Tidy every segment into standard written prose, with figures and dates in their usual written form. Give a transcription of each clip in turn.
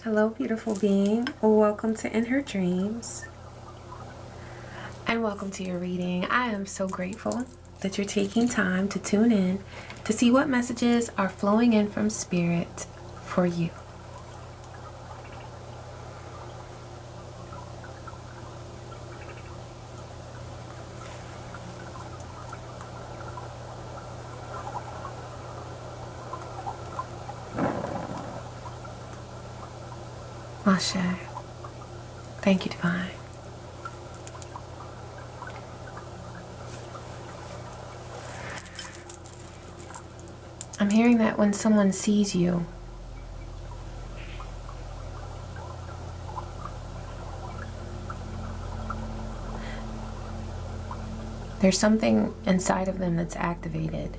Hello, beautiful being. Welcome to In Her Dreams. And welcome to your reading. I am so grateful that you're taking time to tune in to see what messages are flowing in from Spirit for you. Ashe. Thank you, Divine. I'm hearing that when someone sees you, there's something inside of them that's activated.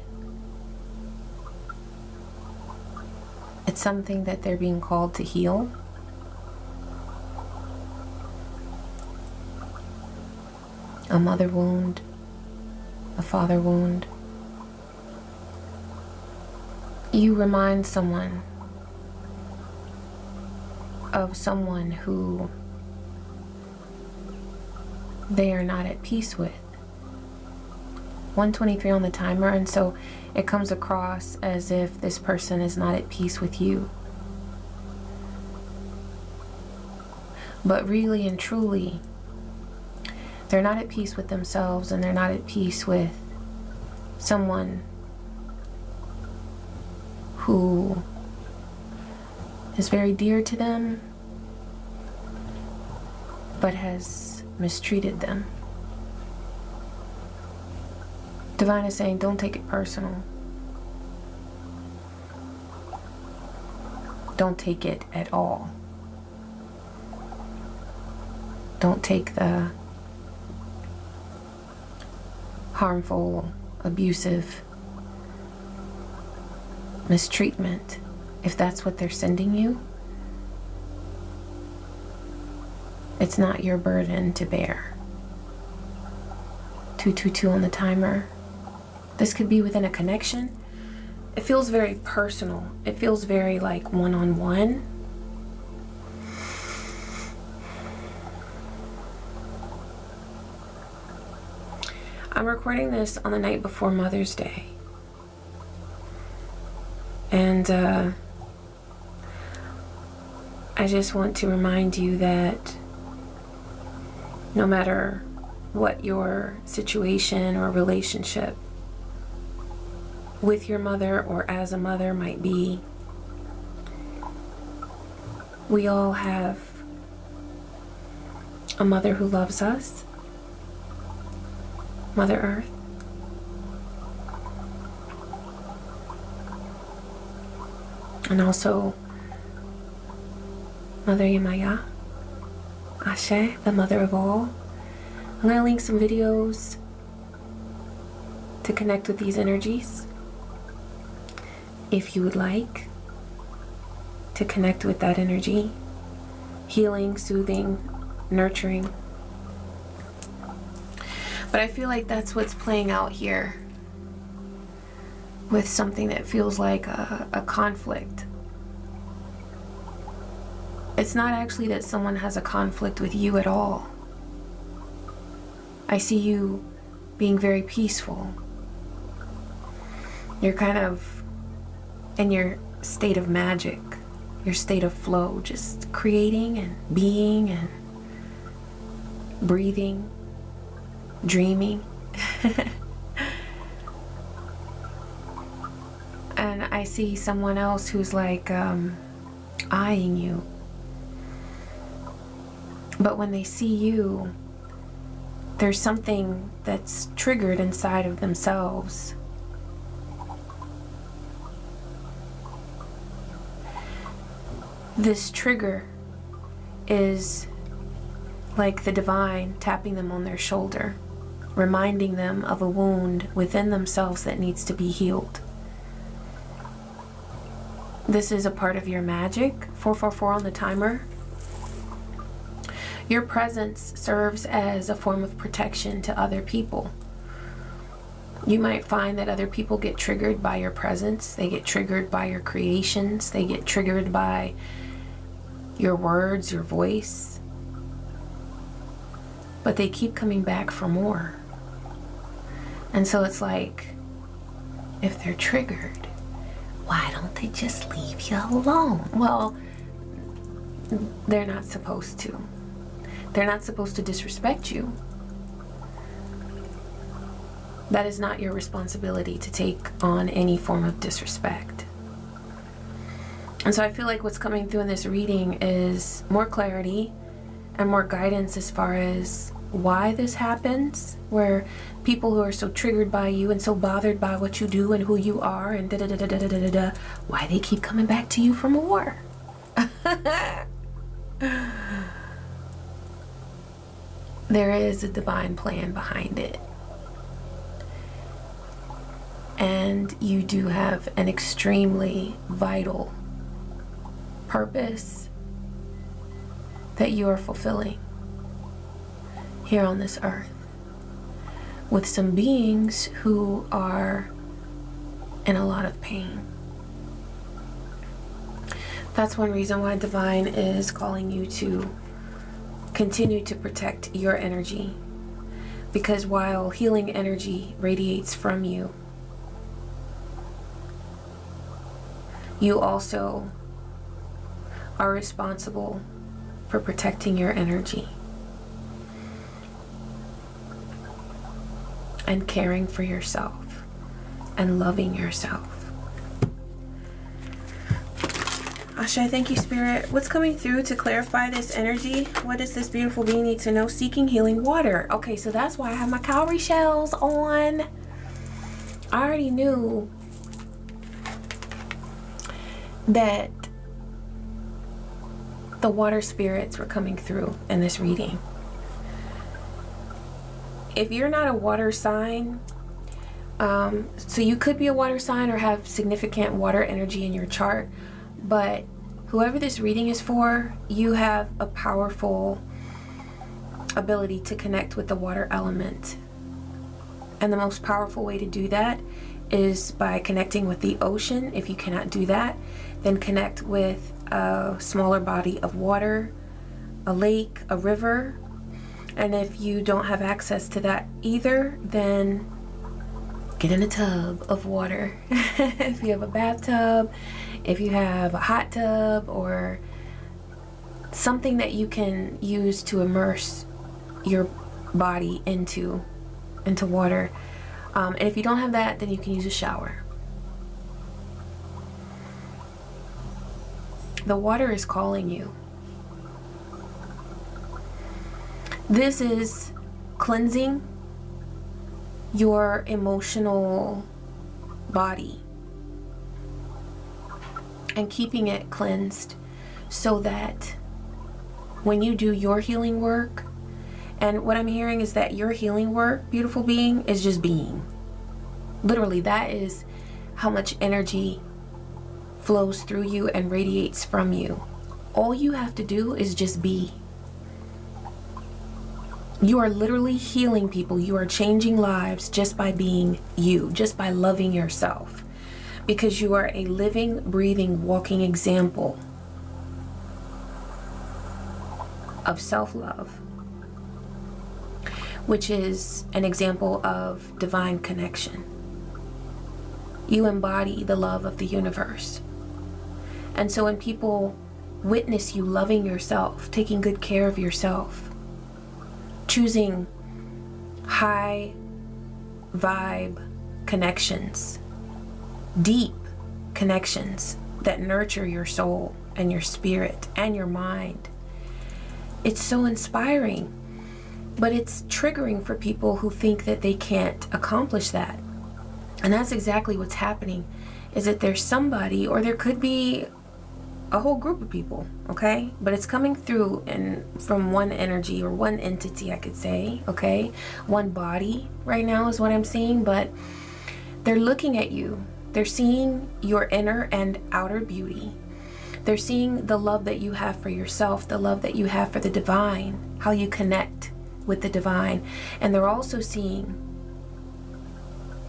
It's something that they're being called to heal. A mother wound, a father wound. You remind someone of someone who they are not at peace with. 123 on the timer, and so it comes across as if this person is not at peace with you. But really and truly, they're not at peace with themselves, and they're not at peace with someone who is very dear to them, but has mistreated them. Divine is saying, don't take it personal. Don't take it at all. Don't take the harmful, abusive mistreatment, if that's what they're sending you. It's not your burden to bear. 222 on the timer. This could be within a connection. It feels very personal. It feels very like one-on-one. I'm recording this on the night before Mother's Day. And I just want to remind you that no matter what your situation or relationship with your mother or as a mother might be, we all have a mother who loves us, Mother Earth. And also Mother Yemaya, Ashe, the mother of all. I'm going to link some videos to connect with these energies. If you would like to connect with that energy, healing, soothing, nurturing. But I feel like that's what's playing out here with something that feels like a conflict. It's not actually that someone has a conflict with you at all. I see you being very peaceful. You're kind of in your state of magic, your state of flow, just creating and being and breathing, dreaming. And I see someone else who's like eyeing you. But when they see you, there's something that's triggered inside of themselves. This trigger is like the divine tapping them on their shoulder, reminding them of a wound within themselves that needs to be healed. This is a part of your magic. 444 on the timer. Your presence serves as a form of protection to other people. You might find that other people get triggered by your presence. They get triggered by your creations. They get triggered by your words, your voice. But they keep coming back for more. And so it's like, if they're triggered, why don't they just leave you alone? Well, they're not supposed to. They're not supposed to disrespect you. That is not your responsibility to take on any form of disrespect. And so I feel like what's coming through in this reading is more clarity and more guidance as far as why this happens, where people who are so triggered by you and so bothered by what you do and who you are and da-da-da-da-da-da-da-da, why they keep coming back to you for more. There is a divine plan behind it. And you do have an extremely vital purpose that you are fulfilling here on this earth with some beings who are in a lot of pain. That's one reason why Divine is calling you to continue to protect your energy, because while healing energy radiates from you, you also are responsible for protecting your energy and caring for yourself and loving yourself. Ashe, thank you, Spirit. What's coming through to clarify this energy? What does this beautiful being need to know? Seeking healing water. Okay, so that's why I have my cowrie shells on. I already knew that the water spirits were coming through in this reading. If you're not a water sign, so you could be a water sign or have significant water energy in your chart, but whoever this reading is for, you have a powerful ability to connect with the water element. And the most powerful way to do that is by connecting with the ocean. If you cannot do that, then connect with a smaller body of water, a lake, a river. And if you don't have access to that either, then get in a tub of water. If you have a bathtub, if you have a hot tub, or something that you can use to immerse your body into water. And if you don't have that, then you can use a shower. The water is calling you. This is cleansing your emotional body and keeping it cleansed so that when you do your healing work, and what I'm hearing is that your healing work, beautiful being, is just being. Literally, that is how much energy flows through you and radiates from you. All you have to do is just be. You are literally healing people. You are changing lives just by being you, just by loving yourself. Because you are a living, breathing, walking example of self-love, which is an example of divine connection. You embody the love of the universe. And so when people witness you loving yourself, taking good care of yourself, choosing high vibe connections, deep connections that nurture your soul and your spirit and your mind, it's so inspiring. But it's triggering for people who think that they can't accomplish that. And that's exactly what's happening, is that there's somebody, or there could be a whole group of people, okay? But it's coming through from one energy or one entity, I could say, okay? One body right now is what I'm seeing, but they're looking at you. They're seeing your inner and outer beauty. They're seeing the love that you have for yourself, the love that you have for the divine, how you connect with the divine. And they're also seeing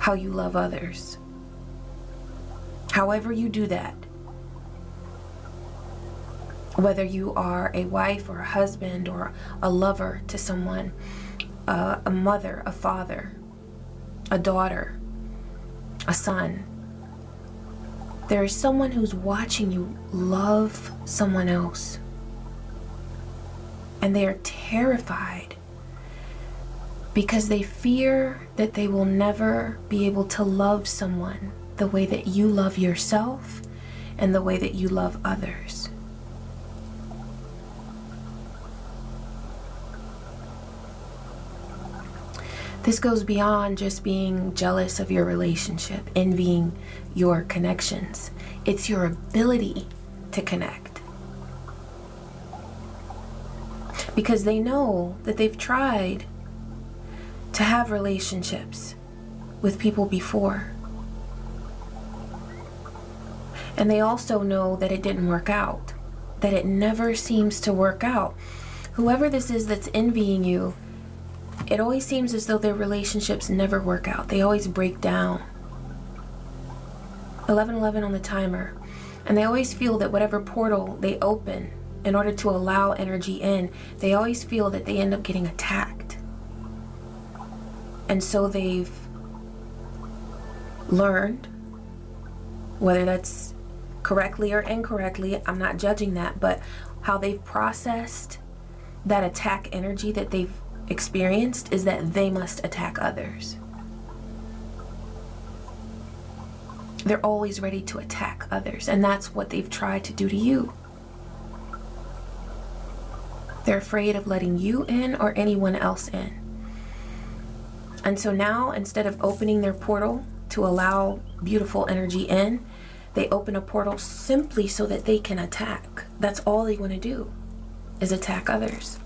how you love others. However you do that, whether you are a wife or a husband or a lover to someone, a mother, a father, a daughter, a son, there is someone who's watching you love someone else. And they are terrified because they fear that they will never be able to love someone the way that you love yourself and the way that you love others. This goes beyond just being jealous of your relationship, envying your connections. It's your ability to connect. Because they know that they've tried to have relationships with people before. And they also know that it didn't work out, that it never seems to work out. Whoever this is that's envying you, it always seems as though their relationships never work out. They always break down. 1111 on the timer. And they always feel that whatever portal they open in order to allow energy in, they always feel that they end up getting attacked. And so they've learned, whether that's correctly or incorrectly, I'm not judging that, but how they've processed that attack energy that they've experienced is that they must attack others. They're always ready to attack others, and that's what they've tried to do to you. They're afraid of letting you in or anyone else in. And so now, instead of opening their portal to allow beautiful energy in, they open a portal simply so that they can attack. That's all they want to do, is attack others.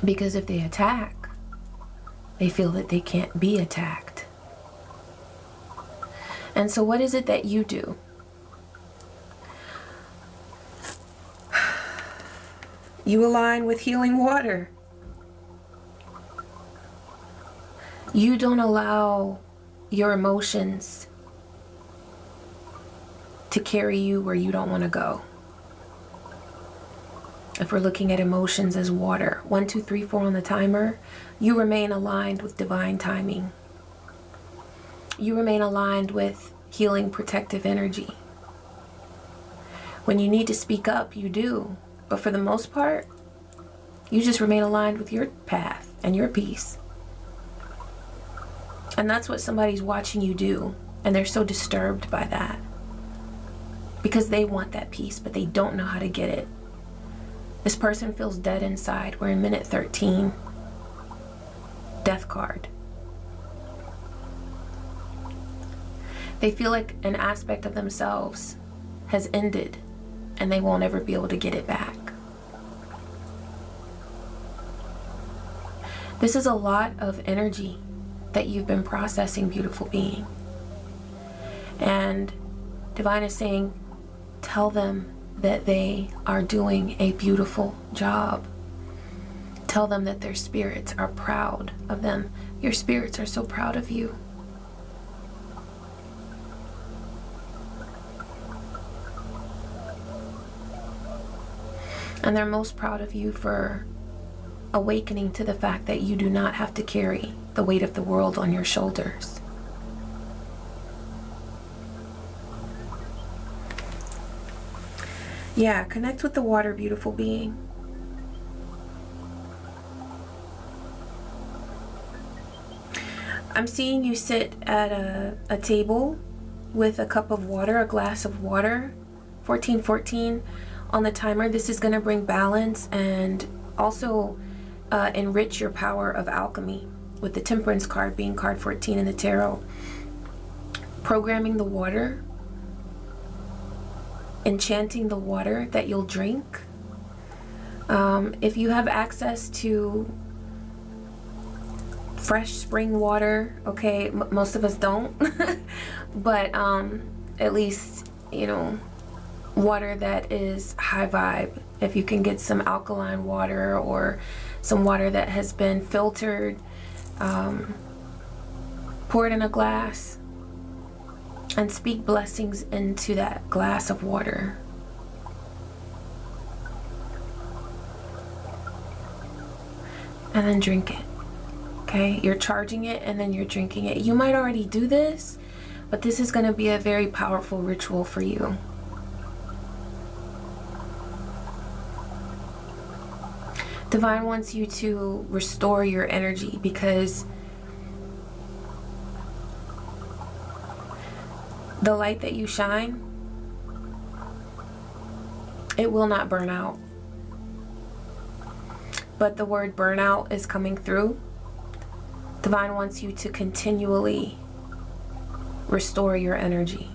Because if they attack, they feel that they can't be attacked. And so what is it that you do? You align with healing water. You don't allow your emotions to carry you where you don't want to go. If we're looking at emotions as water, 1, 2, 3, 4 on the timer, you remain aligned with divine timing. You remain aligned with healing protective energy. When you need to speak up, you do. But for the most part, you just remain aligned with your path and your peace. And that's what somebody's watching you do. And they're so disturbed by that. Because they want that peace, but they don't know how to get it. This person feels dead inside. We're in minute 13. Death card. They feel like an aspect of themselves has ended and they won't ever be able to get it back. This is a lot of energy that you've been processing, beautiful being. And Divine is saying, tell them that they are doing a beautiful job. Tell them that their spirits are proud of them. Your spirits are so proud of you. And they're most proud of you for awakening to the fact that you do not have to carry the weight of the world on your shoulders. Yeah, connect with the water, beautiful being. I'm seeing you sit at a table with a cup of water, a glass of water, 1414 on the timer. This is going to bring balance and also enrich your power of alchemy, with the Temperance card being card 14 in the tarot. Programming the water, enchanting the water that you'll drink. If you have access to fresh spring water, okay, most of us don't, but at least, you know, water that is high vibe. If you can get some alkaline water or some water that has been filtered, Pour it in a glass and speak blessings into that glass of water. And then drink it. Okay, you're charging it and then you're drinking it. You might already do this, but this is going to be a very powerful ritual for you. Divine wants you to restore your energy because the light that you shine, it will not burn out. But the word burnout is coming through. Divine wants you to continually restore your energy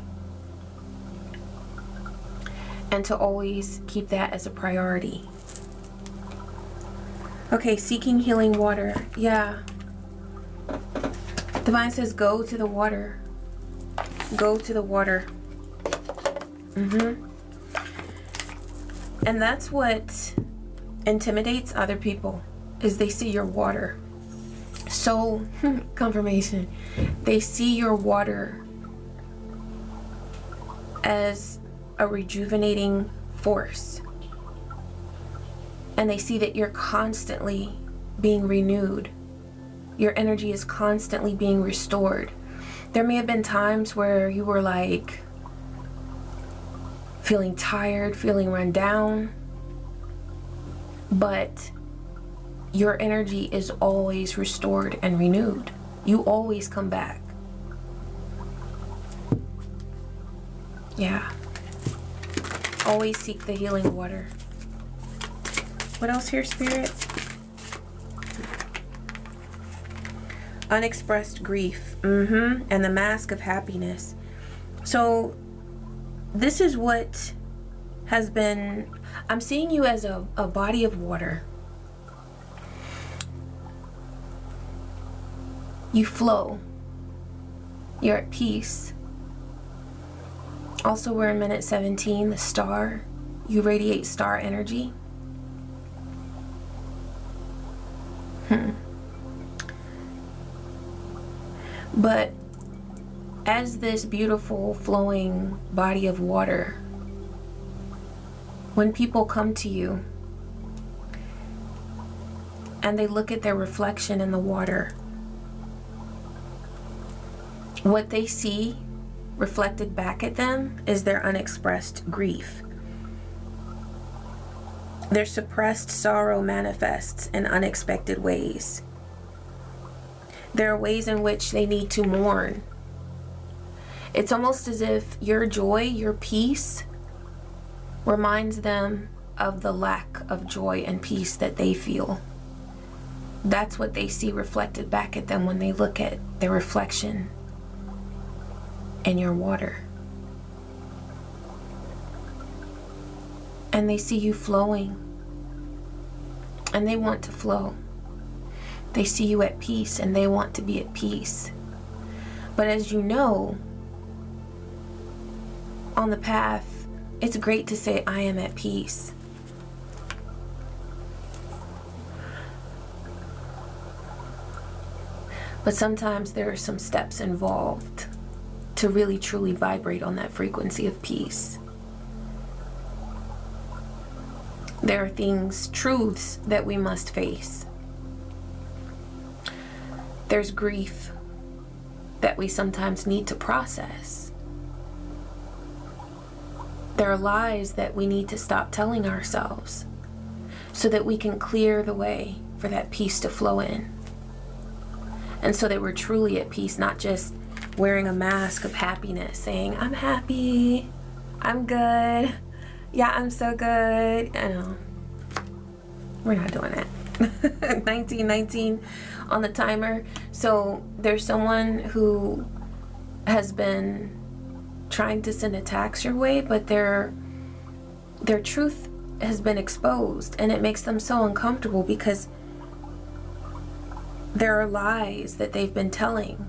and to always keep that as a priority. Okay, seeking healing water. Yeah. Divine says go to the water. Go to the water. And that's what intimidates other people, is they see your water. So, confirmation. They see your water as a rejuvenating force. And they see that you're constantly being renewed. Your energy is constantly being restored. There may have been times where you were like feeling tired, feeling run down, but your energy is always restored and renewed. You always come back. Yeah. Always seek the healing water. What else here, Spirit? Unexpressed grief. And the mask of happiness. So this is what has been, I'm seeing you as a body of water. You flow. You're at peace. Also, we're in minute 17, the star. You radiate star energy. But as this beautiful flowing body of water, when people come to you and they look at their reflection in the water, what they see reflected back at them is their unexpressed grief. Their suppressed sorrow manifests in unexpected ways. There are ways in which they need to mourn. It's almost as if your joy, your peace, reminds them of the lack of joy and peace that they feel. That's what they see reflected back at them when they look at their reflection in your water. And they see you flowing, and they want to flow. They see you at peace and they want to be at peace. But as you know, on the path, it's great to say, I am at peace. But sometimes there are some steps involved to really truly vibrate on that frequency of peace. There are things, truths that we must face. There's grief that we sometimes need to process. There are lies that we need to stop telling ourselves so that we can clear the way for that peace to flow in. And so that we're truly at peace, not just wearing a mask of happiness, saying, I'm happy, I'm good, yeah, I'm so good. I know. We're not doing that. 1919 on the timer. So there's someone who has been trying to send attacks your way, but their truth has been exposed, and it makes them so uncomfortable because there are lies that they've been telling,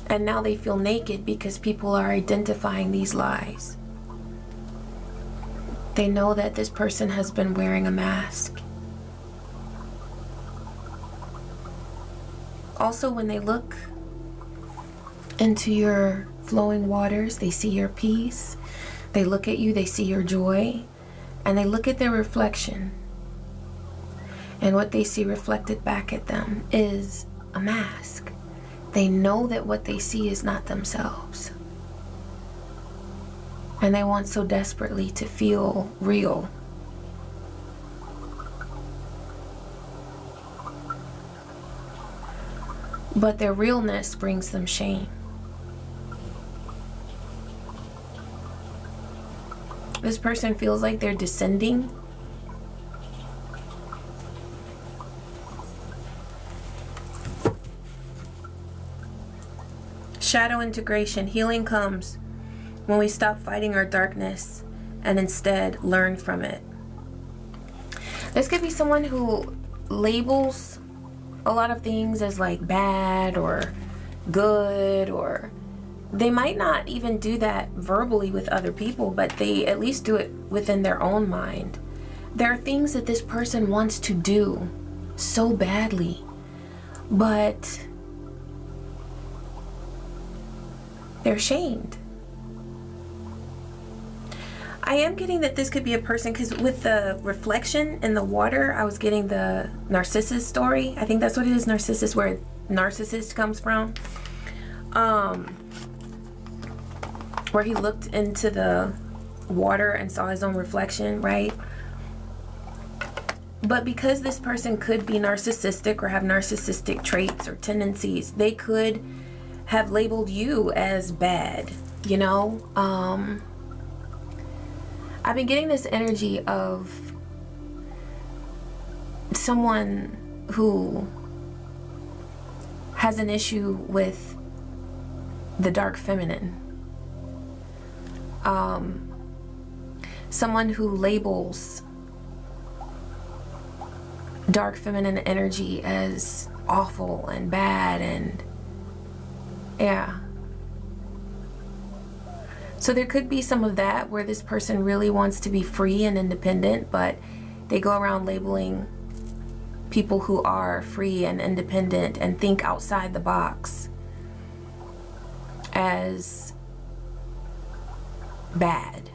and now they feel naked because people are identifying these lies. They know that this person has been wearing a mask. Also, when they look into your flowing waters, they see your peace. They look at you, they see your joy, and they look at their reflection. And what they see reflected back at them is a mask. They know that what they see is not themselves. And they want so desperately to feel real. But their realness brings them shame. This person feels like they're descending. Shadow integration. Healing comes when we stop fighting our darkness and instead learn from it. This could be someone who labels a lot of things as like bad or good, or they might not even do that verbally with other people, but they at least do it within their own mind. There are things that this person wants to do so badly, but they're shamed. I am getting that this could be a person, because with the reflection in the water, I was getting the Narcissus story. I think that's what it is, Narcissus, where Narcissist comes from. Where he looked into the water and saw his own reflection, right? But because this person could be narcissistic or have narcissistic traits or tendencies, they could have labeled you as bad, you know? I've been getting this energy of someone who has an issue with the dark feminine. Someone who labels dark feminine energy as awful and bad, and yeah. So there could be some of that where this person really wants to be free and independent, but they go around labeling people who are free and independent and think outside the box as bad.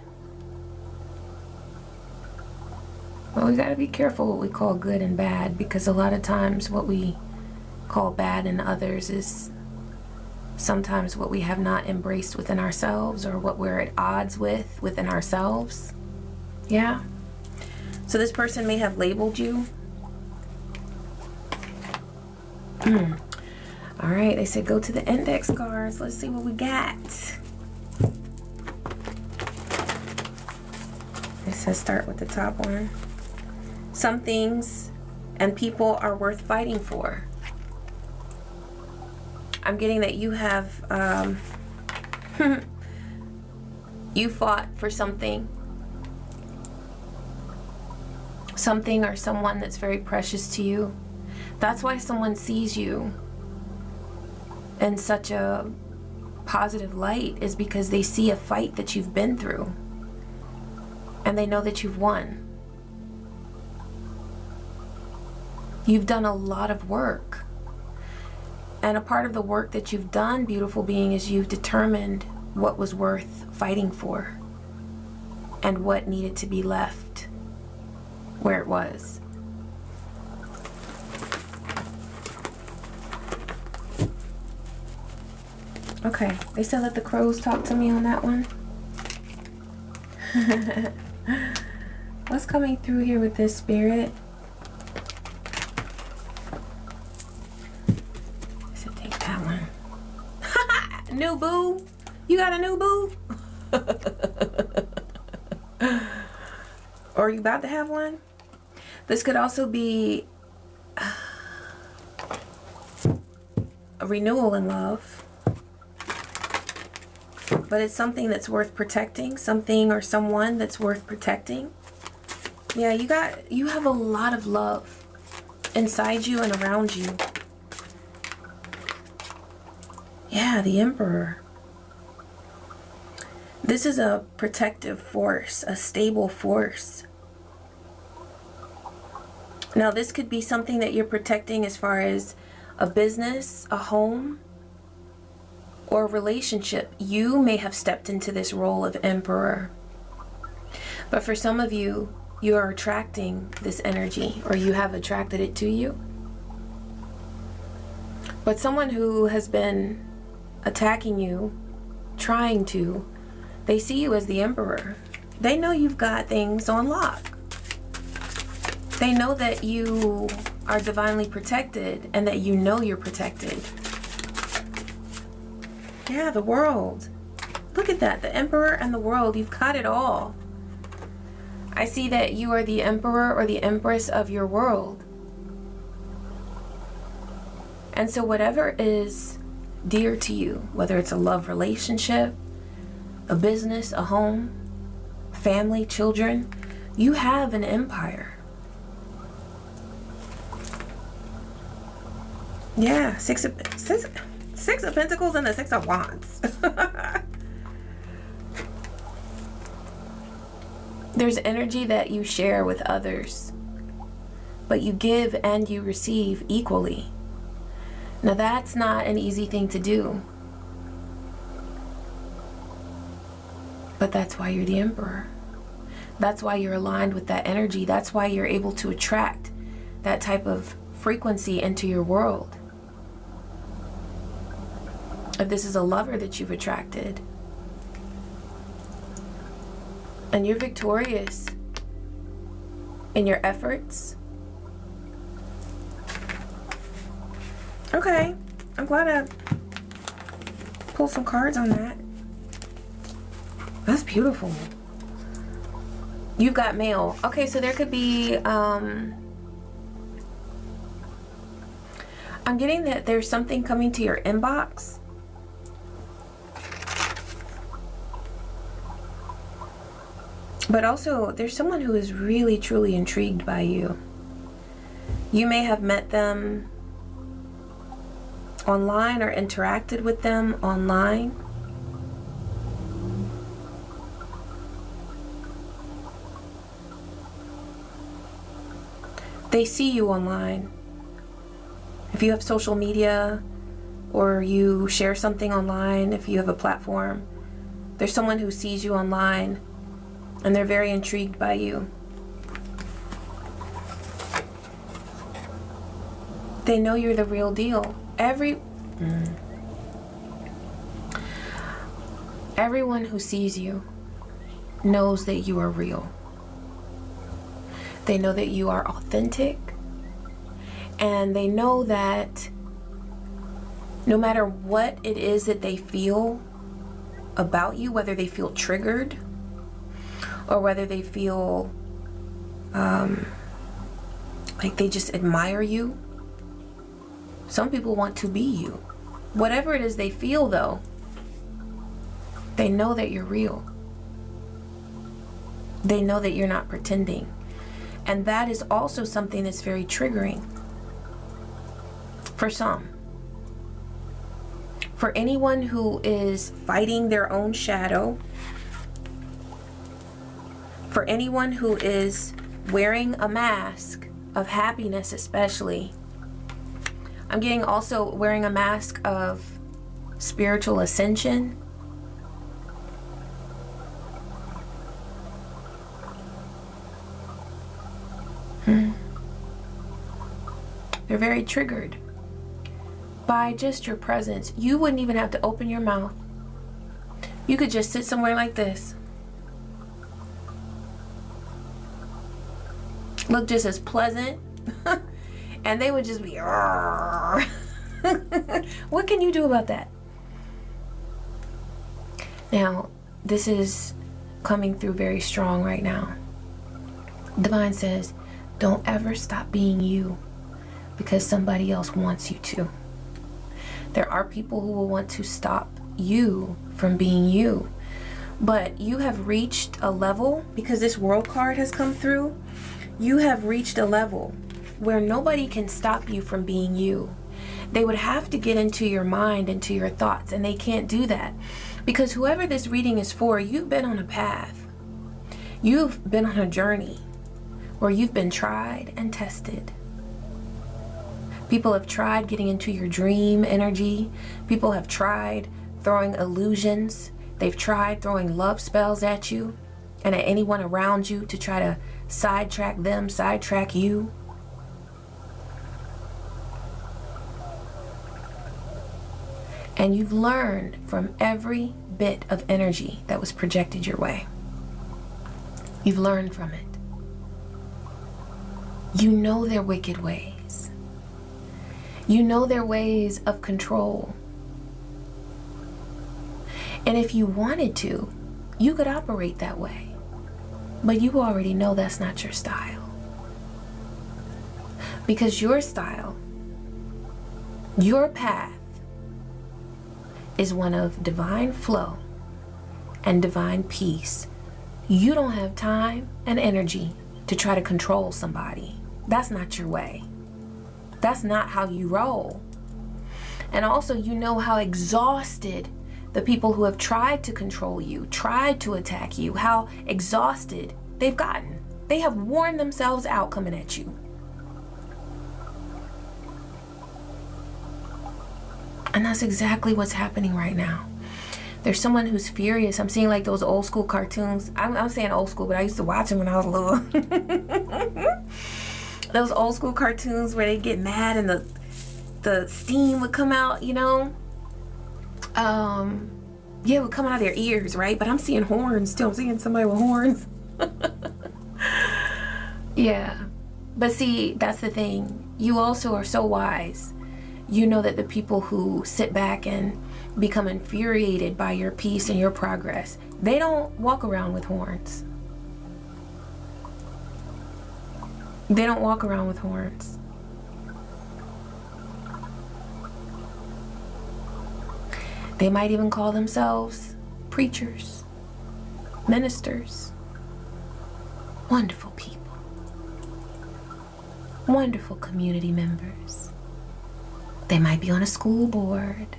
Well, we gotta be careful what we call good and bad, because a lot of times what we call bad in others is sometimes what we have not embraced within ourselves, or what we're at odds with within ourselves. Yeah. So this person may have labeled you. All right, they said go to the index cards. Let's see what we got. It says start with the top one. Some things and people are worth fighting for. I'm getting that you have, you fought for something or someone that's very precious to you. That's why someone sees you in such a positive light, is because they see a fight that you've been through and they know that you've won. You've done a lot of work. And a part of the work that you've done, beautiful being, is you've determined what was worth fighting for and what needed to be left where it was. Okay, they said let the crows talk to me on that one. What's coming through here with this, Spirit? New boo? You got a new boo? Or are you about to have one? This could also be a renewal in love. But it's something that's worth protecting. Something or someone that's worth protecting. Yeah, you have a lot of love inside you and around you. Yeah, the Emperor. This is a protective force, a stable force. Now, this could be something that you're protecting as far as a business, a home, or a relationship, you may have stepped into this role of emperor. But for some of you, you are attracting this energy, or you have attracted it to you. But someone who has been attacking you, trying to, they see you as the emperor. They know you've got things on lock. They know that you are divinely protected and that you know you're protected. Yeah, the world. Look at that, the emperor and the world. You've got it all. I see that you are the emperor or the empress of your world. And so whatever is dear to you, whether it's a love relationship, a business, a home, family, children, you have an empire. Yeah, Six of Pentacles and the Six of Wands. There's energy that you share with others, but you give and you receive equally. Now that's not an easy thing to do, but that's why you're the emperor. That's why you're aligned with that energy. That's why you're able to attract that type of frequency into your world. If this is a lover that you've attracted, and you're victorious in your efforts. Okay, I'm glad I pulled some cards on that. That's beautiful. You've got mail. Okay, so there could be, I'm getting that there's something coming to your inbox. But also, there's someone who is really, truly intrigued by you. You may have met them online or interacted with them online. They see you online. If you have social media or you share something online, if you have a platform, there's someone who sees you online and they're very intrigued by you. They know you're the real deal. Everyone who sees you knows that you are real. They know that you are authentic, and they know that no matter what it is that they feel about you, whether they feel triggered or whether they feel like they just admire you. Some people want to be you. Whatever it is they feel, though, they know that you're real. They know that you're not pretending. And that is also something that's very triggering for some. For anyone who is fighting their own shadow, for anyone who is wearing a mask of happiness especially, I'm getting also wearing a mask of spiritual ascension. They're very triggered by just your presence. You wouldn't even have to open your mouth. You could just sit somewhere like this. Look just as pleasant. And they would just be, what can you do about that? Now, this is coming through very strong right now. Divine says, don't ever stop being you because somebody else wants you to. There are people who will want to stop you from being you. But you have reached a level, because this World card has come through, you have reached a level where nobody can stop you from being you. They would have to get into your mind, into your thoughts, and they can't do that. Because whoever this reading is for, you've been on a path. You've been on a journey where you've been tried and tested. People have tried getting into your dream energy. People have tried throwing illusions. They've tried throwing love spells at you and at anyone around you to try to sidetrack them, sidetrack you. And you've learned from every bit of energy that was projected your way. You've learned from it. You know their wicked ways. You know their ways of control. And if you wanted to, you could operate that way. But you already know that's not your style. Because your style, your path, is one of divine flow and divine peace. You don't have time and energy to try to control somebody. That's not your way. That's not how you roll. And also, you know how exhausted the people who have tried to control you, tried to attack you, how exhausted they've gotten. They have worn themselves out coming at you. And that's exactly what's happening right now. There's someone who's furious. I'm seeing like those old school cartoons. I'm saying old school, but I used to watch them when I was little. Those old school cartoons where they get mad and the steam would come out, you know? Yeah, it would come out of their ears, right? But I'm seeing horns still. I'm seeing somebody with horns. Yeah. But see, that's the thing. You also are so wise. You know that the people who sit back and become infuriated by your peace and your progress, they don't walk around with horns. They don't walk around with horns. They might even call themselves preachers, ministers, wonderful people, wonderful community members. They might be on a school board.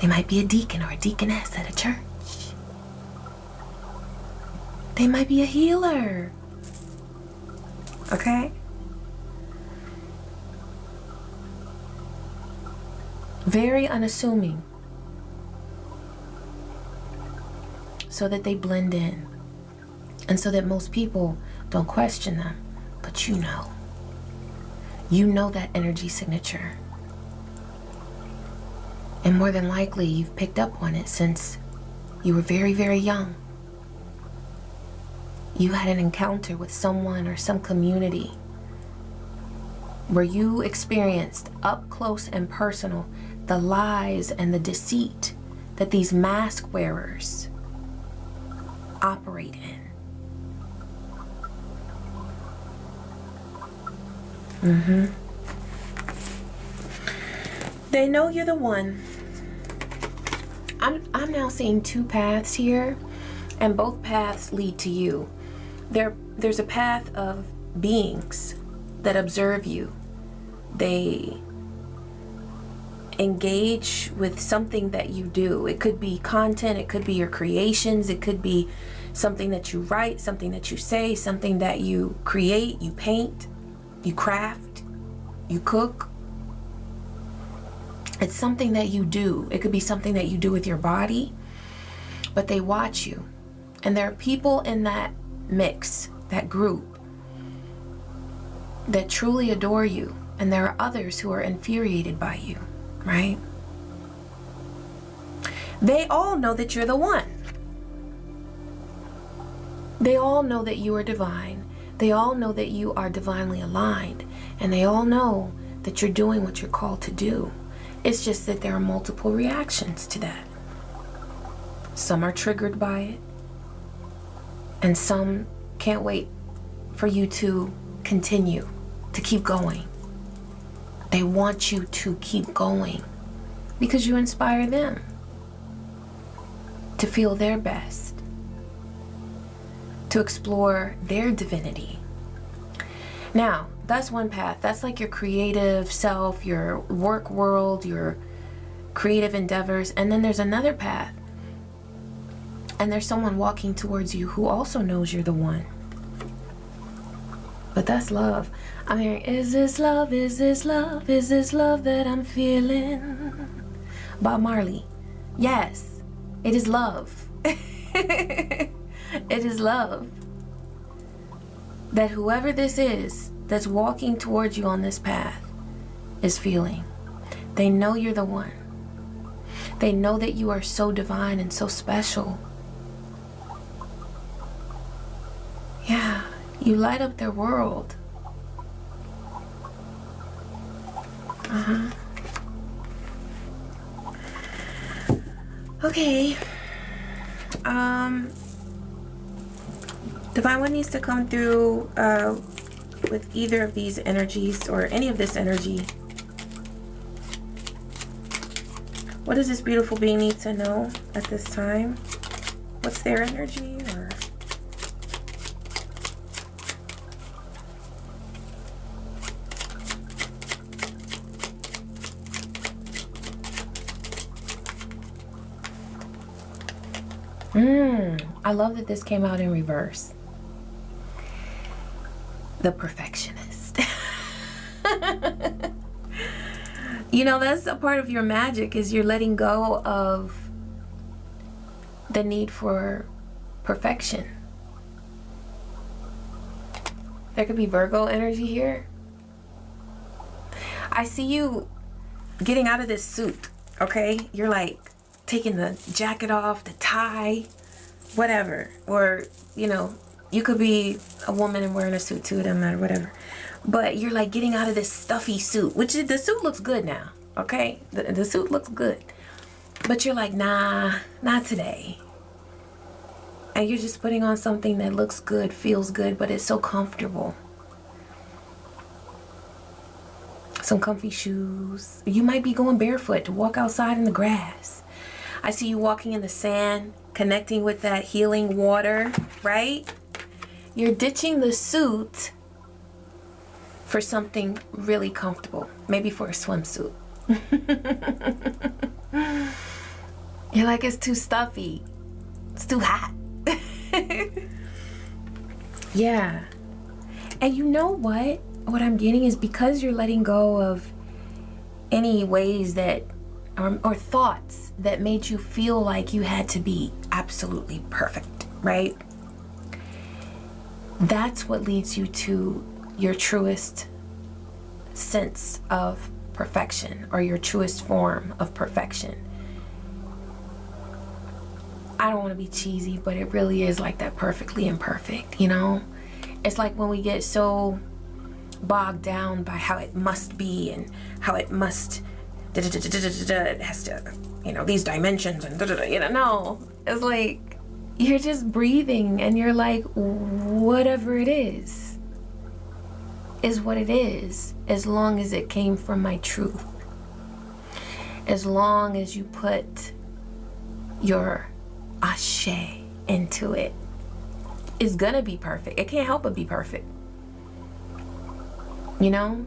They might be a deacon or a deaconess at a church. They might be a healer. Okay? Very unassuming. So that they blend in. And so that most people don't question them. But you know. You know that energy signature. And more than likely, you've picked up on it since you were very, very young. You had an encounter with someone or some community where you experienced up close and personal the lies and the deceit that these mask wearers operate in. They know you're the one. I'm now seeing two paths here, and both paths lead to you. There's a path of beings that observe you. They engage with something that you do. It could be content, it could be your creations, it could be something that you write, something that you say, something that you create, you paint, you craft, you cook. It's something that you do. It could be something that you do with your body, but they watch you. And there are people in that mix, that group, that truly adore you. And there are others who are infuriated by you, right? They all know that you're the one. They all know that you are divine. They all know that you are divinely aligned. And they all know that you're doing what you're called to do. It's just that there are multiple reactions to that. Some are triggered by it, and some can't wait for you to continue, to keep going. They want you to keep going because you inspire them to feel their best, to explore their divinity. Now, that's one path. That's like your creative self, your work world, your creative endeavors. And then there's another path. And there's someone walking towards you who also knows you're the one. But that's love. I'm hearing, is this love? Is this love? Is this love that I'm feeling? Bob Marley. Yes, it is love. It is love. That whoever this is that's walking towards you on this path is feeling. They know you're the one. They know that you are so divine and so special. Yeah, you light up their world. Okay. Divine One needs to come through with either of these energies or any of this energy. What does this beautiful being need to know at this time? What's their energy? Or I love that this came out in reverse. The perfectionist. You know, that's a part of your magic, is you're letting go of the need for perfection. There could be Virgo energy here. I see you getting out of this suit, okay? You're like taking the jacket off, the tie, whatever. Or, you know, you could be a woman and wearing a suit too, it doesn't matter, whatever. But you're like getting out of this stuffy suit, which is, the suit looks good now, okay? The suit looks good. But you're like, nah, not today. And you're just putting on something that looks good, feels good, but it's so comfortable. Some comfy shoes. You might be going barefoot to walk outside in the grass. I see you walking in the sand, connecting with that healing water, right? You're ditching the suit for something really comfortable. Maybe for a swimsuit. You're like, it's too stuffy. It's too hot. Yeah. And you know what? What I'm getting is because you're letting go of any ways that, or thoughts that made you feel like you had to be absolutely perfect, right? That's what leads you to your truest sense of perfection, or your truest form of perfection. I don't want to be cheesy, but it really is like that, perfectly imperfect, you know? It's like when we get so bogged down by how it must be and how it must, it has to, you know, these dimensions and you know, no. It's like you're just breathing and you're like, whatever it is what it is, as long as it came from my truth. As long as you put your Ashe into it, it's gonna be perfect. It can't help but be perfect. You know?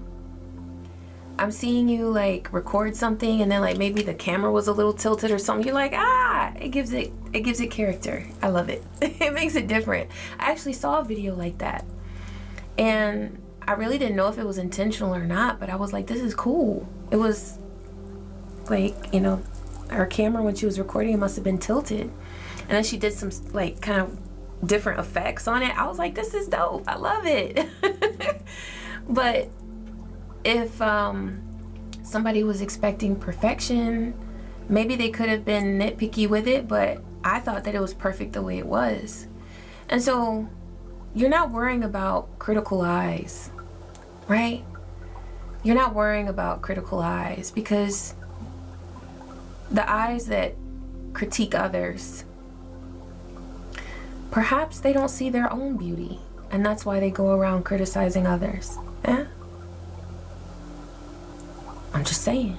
I'm seeing you like record something and then like maybe the camera was a little tilted or something. You're like, it gives it character. I love it. It makes it different. I actually saw a video like that. And I really didn't know if it was intentional or not, but I was like, this is cool. It was like, you know, her camera when she was recording, it must have been tilted. And then she did some like kind of different effects on it. I was like, this is dope. I love it. But if somebody was expecting perfection, maybe they could have been nitpicky with it, but I thought that it was perfect the way it was. And so you're not worrying about critical eyes, right? You're not worrying about critical eyes, because the eyes that critique others, perhaps they don't see their own beauty, and that's why they go around criticizing others. Yeah? I'm just saying.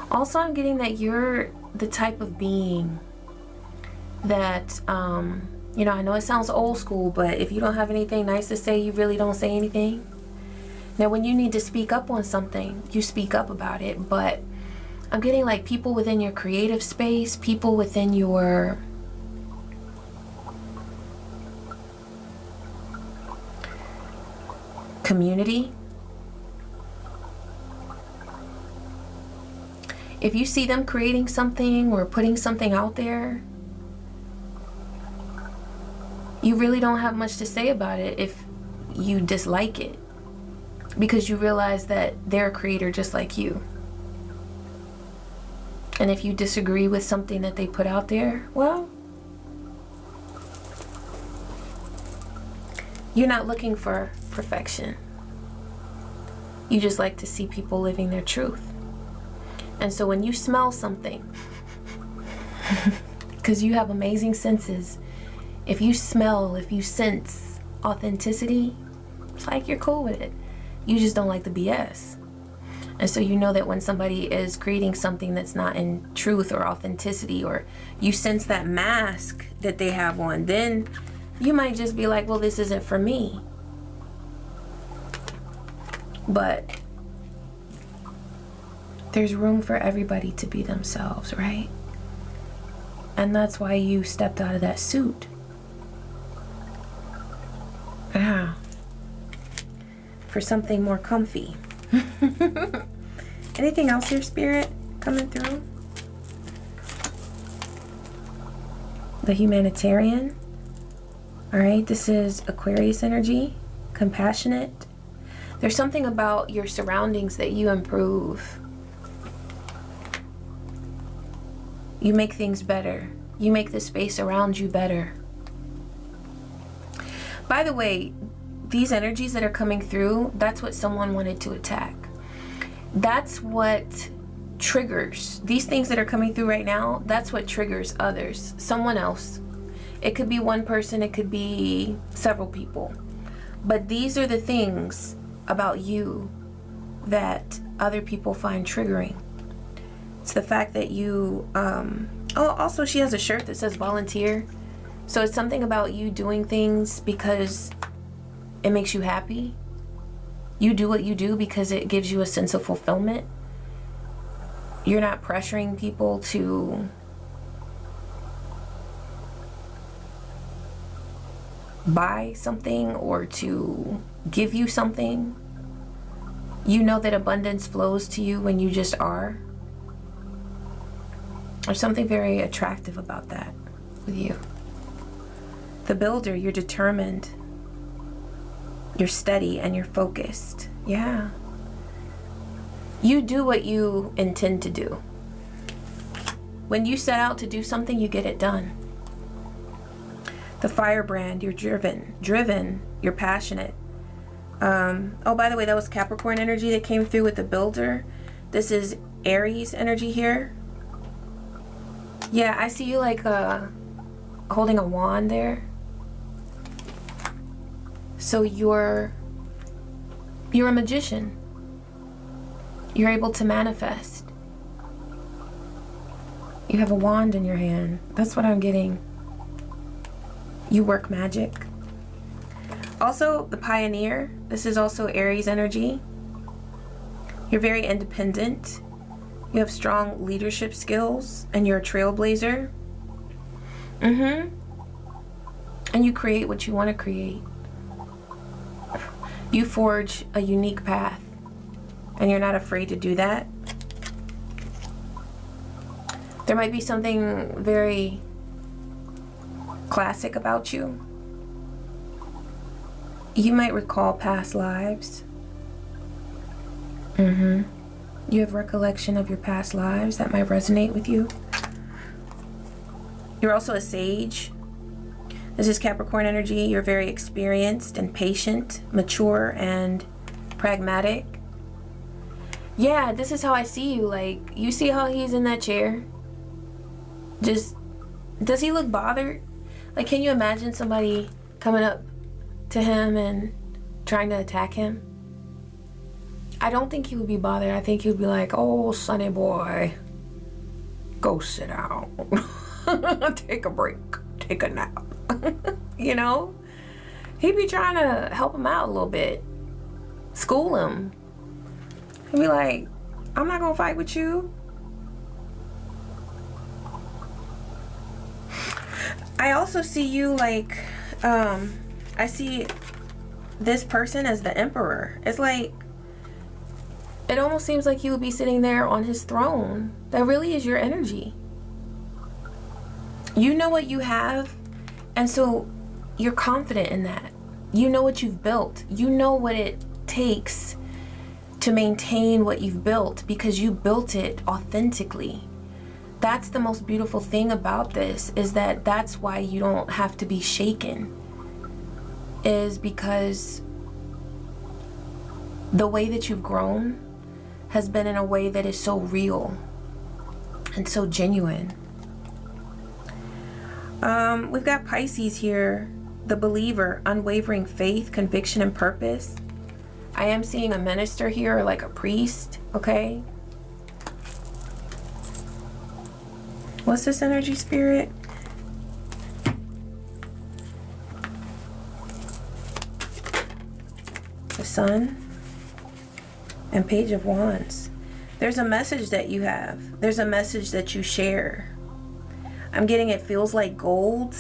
Also, I'm getting that you're the type of being that, you know, I know it sounds old school, but if you don't have anything nice to say, you really don't say anything. Now, when you need to speak up on something, you speak up about it, but I'm getting like people within your creative space, people within your community. If you see them creating something or putting something out there, you really don't have much to say about it if you dislike it, because you realize that they're a creator just like you. And if you disagree with something that they put out there, well, you're not looking for perfection. You just like to see people living their truth. And so when you smell something, because you have amazing senses, if you smell, if you sense authenticity, it's like you're cool with it. You just don't like the BS. And so you know that when somebody is creating something that's not in truth or authenticity, or you sense that mask that they have on, then you might just be like, well, this isn't for me. But there's room for everybody to be themselves, right? And that's why you stepped out of that suit. Yeah. For something more comfy. Anything else here, Spirit, coming through? The humanitarian. All right, this is Aquarius energy, compassionate. There's something about your surroundings that you improve. You make things better. You make the space around you better. By the way, these energies that are coming through, that's what someone wanted to attack. That's what triggers. These things that are coming through right now, that's what triggers others. Someone else. It could be one person, it could be several people. But these are the things about you that other people find triggering. It's the fact that you, also she has a shirt that says volunteer. So it's something about you doing things because it makes you happy. You do what you do because it gives you a sense of fulfillment. You're not pressuring people to buy something or to give you something. You know that abundance flows to you when you just are. There's something very attractive about that with you. The builder, you're determined. You're steady and you're focused. Yeah. You do what you intend to do. When you set out to do something, you get it done. The firebrand, you're driven, you're passionate. Oh, by the way, that was Capricorn energy that came through with the builder. This is Aries energy here. Yeah, I see you like holding a wand there. So you're a magician. You're able to manifest. You have a wand in your hand. That's what I'm getting. You work magic. Also, the pioneer. This is also Aries energy. You're very independent. You have strong leadership skills and you're a trailblazer. And you create what you want to create. You forge a unique path and you're not afraid to do that. There might be something very classic about you. You might recall past lives. You have recollection of your past lives that might resonate with you. You're also a sage. This is Capricorn energy. You're very experienced and patient, mature and pragmatic. Yeah, this is how I see you. Like, you see how he's in that chair? Just, does he look bothered? Like, can you imagine somebody coming up to him and trying to attack him? I don't think he would be bothered. I think he would be like, oh, sonny boy, go sit down. Take a break. Take a nap. You know? He'd be trying to help him out a little bit. School him. He'd be like, I'm not gonna fight with you. I also see you like, I see this person as the emperor. It's like, it almost seems like you would be sitting there on his throne. That really is your energy. You know what you have, and so you're confident in that. You know what you've built. You know what it takes to maintain what you've built because you built it authentically. That's the most beautiful thing about this, is that that's why you don't have to be shaken, is because the way that you've grown has been in a way that is so real and so genuine. We've got Pisces here, the believer, unwavering faith, conviction, and purpose. I am seeing a minister here, like a priest, okay? What's this energy, Spirit? The Sun and Page of Wands. There's a message that you have. There's a message that you share. I'm getting it feels like gold.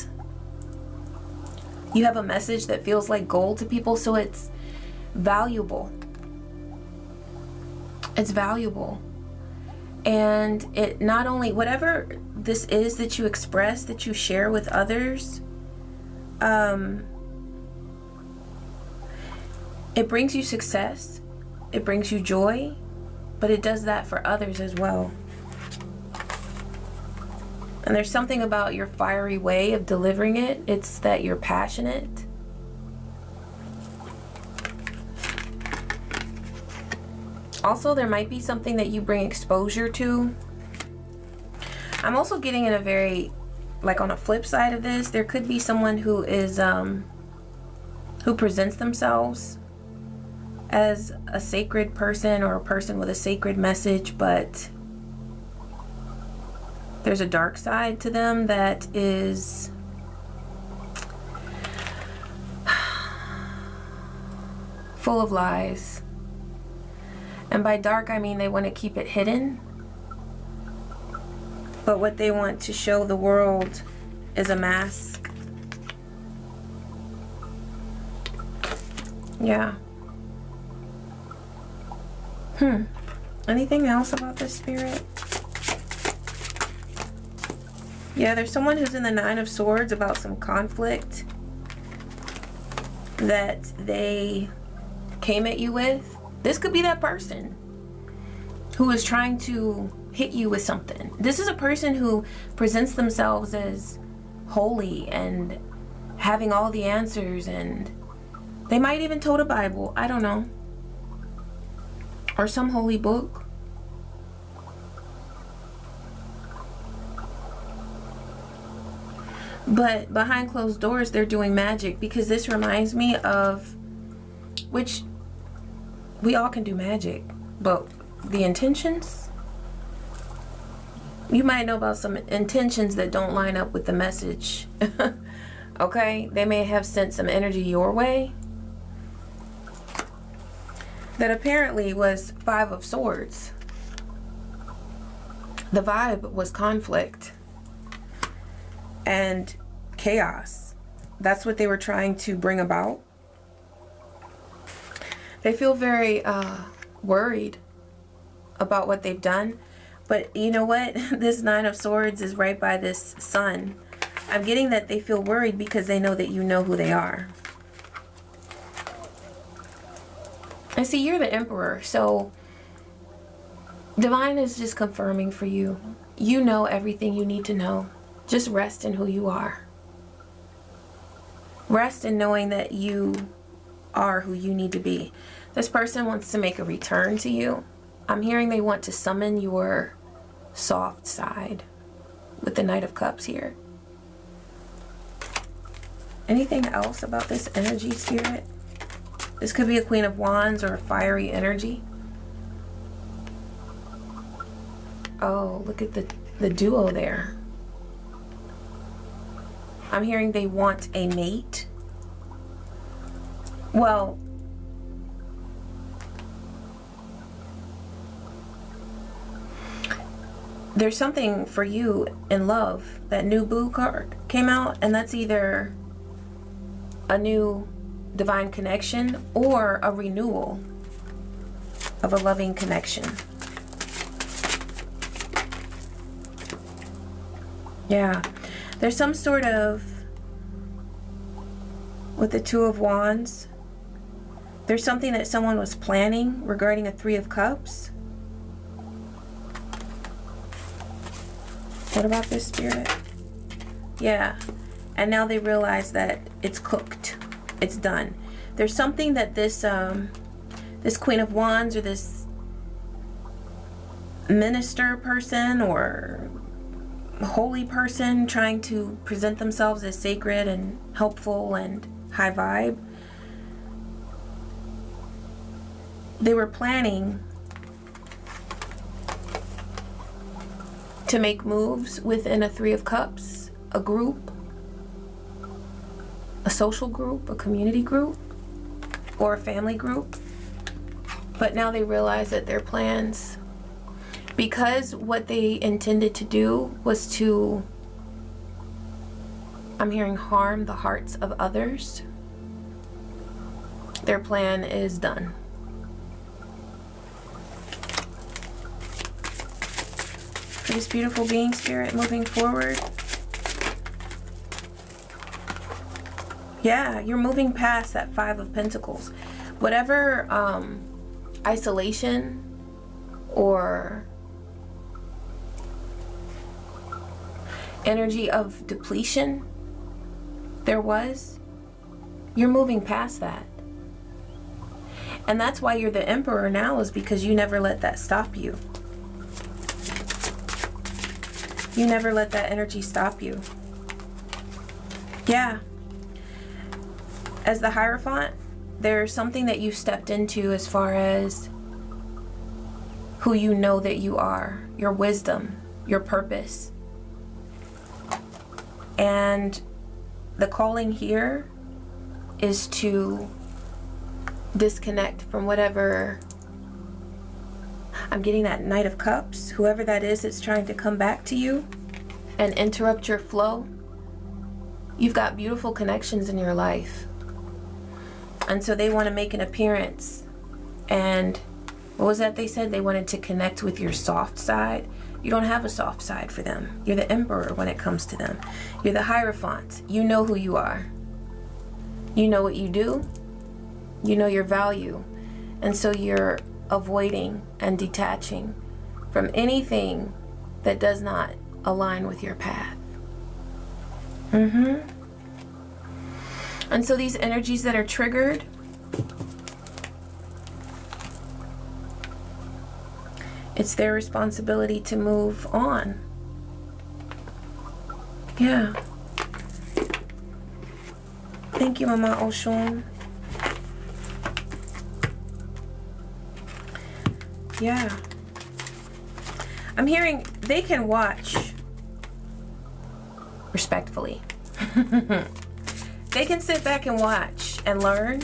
You have a message that feels like gold to people, so it's valuable. It's valuable. And it not only, whatever this is that you express, that you share with others, it brings you success, it brings you joy, but it does that for others as well. And there's something about your fiery way of delivering it. It's that you're passionate. Also, there might be something that you bring exposure to. I'm also getting in a very, like on a flip side of this, there could be someone who is, who presents themselves as a sacred person or a person with a sacred message, but there's a dark side to them that is full of lies. And by dark, I mean they want to keep it hidden. But what they want to show the world is a mask. Yeah. Anything else about this, Spirit? Yeah, there's someone who's in the Nine of Swords about some conflict that they came at you with. This could be that person who is trying to hit you with something. This is a person who presents themselves as holy and having all the answers, and they might even tote a Bible. I don't know. Or some holy book. But behind closed doors, they're doing magic, because this reminds me of, which we all can do magic, but the intentions, you might know about some intentions that don't line up with the message. Okay, they may have sent some energy your way that apparently was Five of Swords. The vibe was conflict and chaos. That's what they were trying to bring about. They feel very worried about what they've done. But you know what? This Nine of Swords is right by this Sun. I'm getting that they feel worried because they know that you know who they are. And see, you're the Emperor, so Divine is just confirming for you. You know everything you need to know. Just rest in who you are. Rest in knowing that you are who you need to be. This person wants to make a return to you. I'm hearing they want to summon your soft side with the Knight of Cups here. Anything else about this energy, Spirit? This could be a Queen of Wands or a fiery energy. Oh, look at the duo there. I'm hearing they want a mate. Well, there's something for you in love. That new Boo card came out, and that's either a new divine connection or a renewal of a loving connection. Yeah, there's some sort of, with the Two of Wands, there's something that someone was planning regarding a Three of Cups. What about this, Spirit? Yeah, and now they realize that it's cooked. It's done. There's something that this this Queen of Wands or this minister person or holy person trying to present themselves as sacred and helpful and high vibe, they were planning to make moves within a Three of Cups, a group, a social group, a community group, or a family group. But now they realize that their plans, because what they intended to do was to, I'm hearing, harm the hearts of others, their plan is done. For this beautiful being, Spirit, moving forward. Yeah, you're moving past that Five of Pentacles. Whatever isolation or energy of depletion there was, you're moving past that. And that's why you're the Emperor now, is because you never let that stop you. You never let that energy stop you. Yeah. As the Hierophant, there's something that you stepped into as far as who you know that you are, your wisdom, your purpose. And the calling here is to disconnect from whatever, I'm getting that Knight of Cups, whoever that is that's trying to come back to you and interrupt your flow. You've got beautiful connections in your life. And so they want to make an appearance. And what was that they said? They wanted to connect with your soft side. You don't have a soft side for them. You're the Emperor when it comes to them. You're the Hierophant. You know who you are. You know what you do. You know your value. And so you're avoiding and detaching from anything that does not align with your path. And so these energies that are triggered, it's their responsibility to move on. Yeah. Thank you, Mama Oshun. Yeah. I'm hearing they can watch respectfully. They can sit back and watch and learn,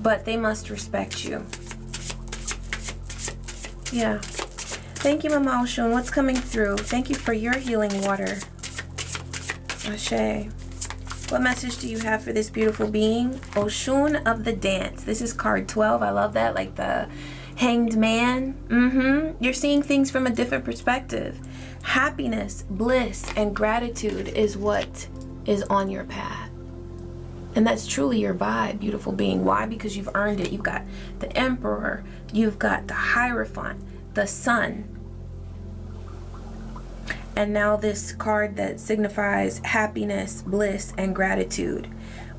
but they must respect you. Yeah. Thank you, Mama Oshun. What's coming through? Thank you for your healing water. Ashe. What message do you have for this beautiful being? Oshun of the Dance. This is card 12. I love that. Like the Hanged Man. You're seeing things from a different perspective. Happiness, bliss, and gratitude is what is on your path. And that's truly your vibe, beautiful being. Why? Because you've earned it. You've got the Emperor. You've got the Hierophant, the Sun. And now this card that signifies happiness, bliss, and gratitude.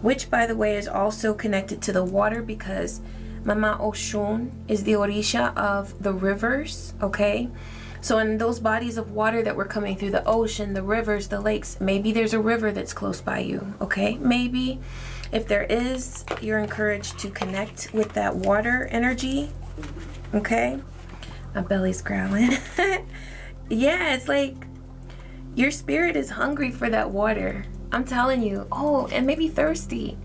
Which, by the way, is also connected to the water, because Mama Oshun is the Orisha of the rivers, okay? So in those bodies of water that were coming through the ocean, the rivers, the lakes, maybe there's a river that's close by you, okay? Maybe. If there is, you're encouraged to connect with that water energy, okay? My belly's growling. Yeah, it's like your spirit is hungry for that water. I'm telling you. Oh, and maybe thirsty.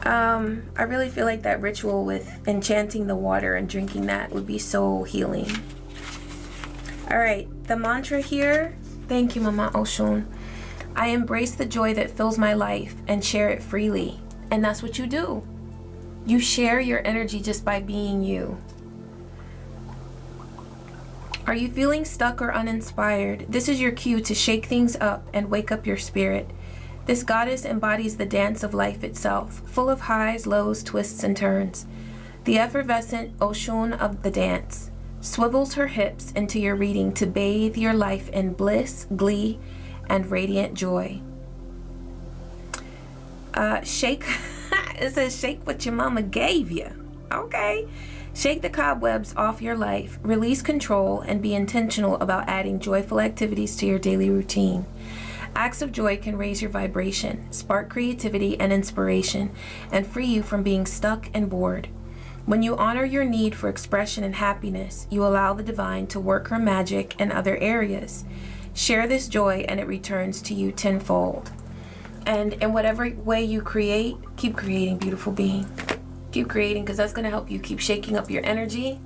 I really feel like that ritual with enchanting the water and drinking that would be so healing. All right, the mantra here. Thank you, Mama Oshun. I embrace the joy that fills my life and share it freely. And that's what you do. You share your energy just by being you. Are you feeling stuck or uninspired? This is your cue to shake things up and wake up your spirit. This goddess embodies the dance of life itself, full of highs, lows, twists, and turns. The effervescent Oshun of the dance swivels her hips into your reading to bathe your life in bliss, glee, and radiant joy. Shake, it says shake what your mama gave you. Okay. Shake the cobwebs off your life, release control, and be intentional about adding joyful activities to your daily routine. Acts of joy can raise your vibration, spark creativity and inspiration, and free you from being stuck and bored. When you honor your need for expression and happiness, you allow the divine to work her magic in other areas. Share this joy and it returns to you tenfold. And in whatever way you create, keep creating, beautiful being. Keep creating, because that's going to help you keep shaking up your energy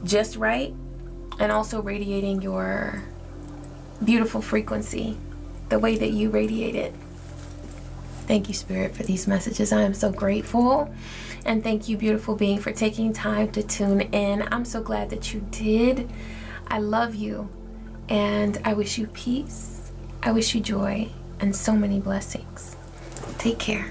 just right, and also radiating your beautiful frequency the way that you radiate it. Thank you, Spirit, for these messages. I am so grateful. And thank you, beautiful being, for taking time to tune in. I'm so glad that you did. I love you, and I wish you peace. I wish you joy and so many blessings. Take care.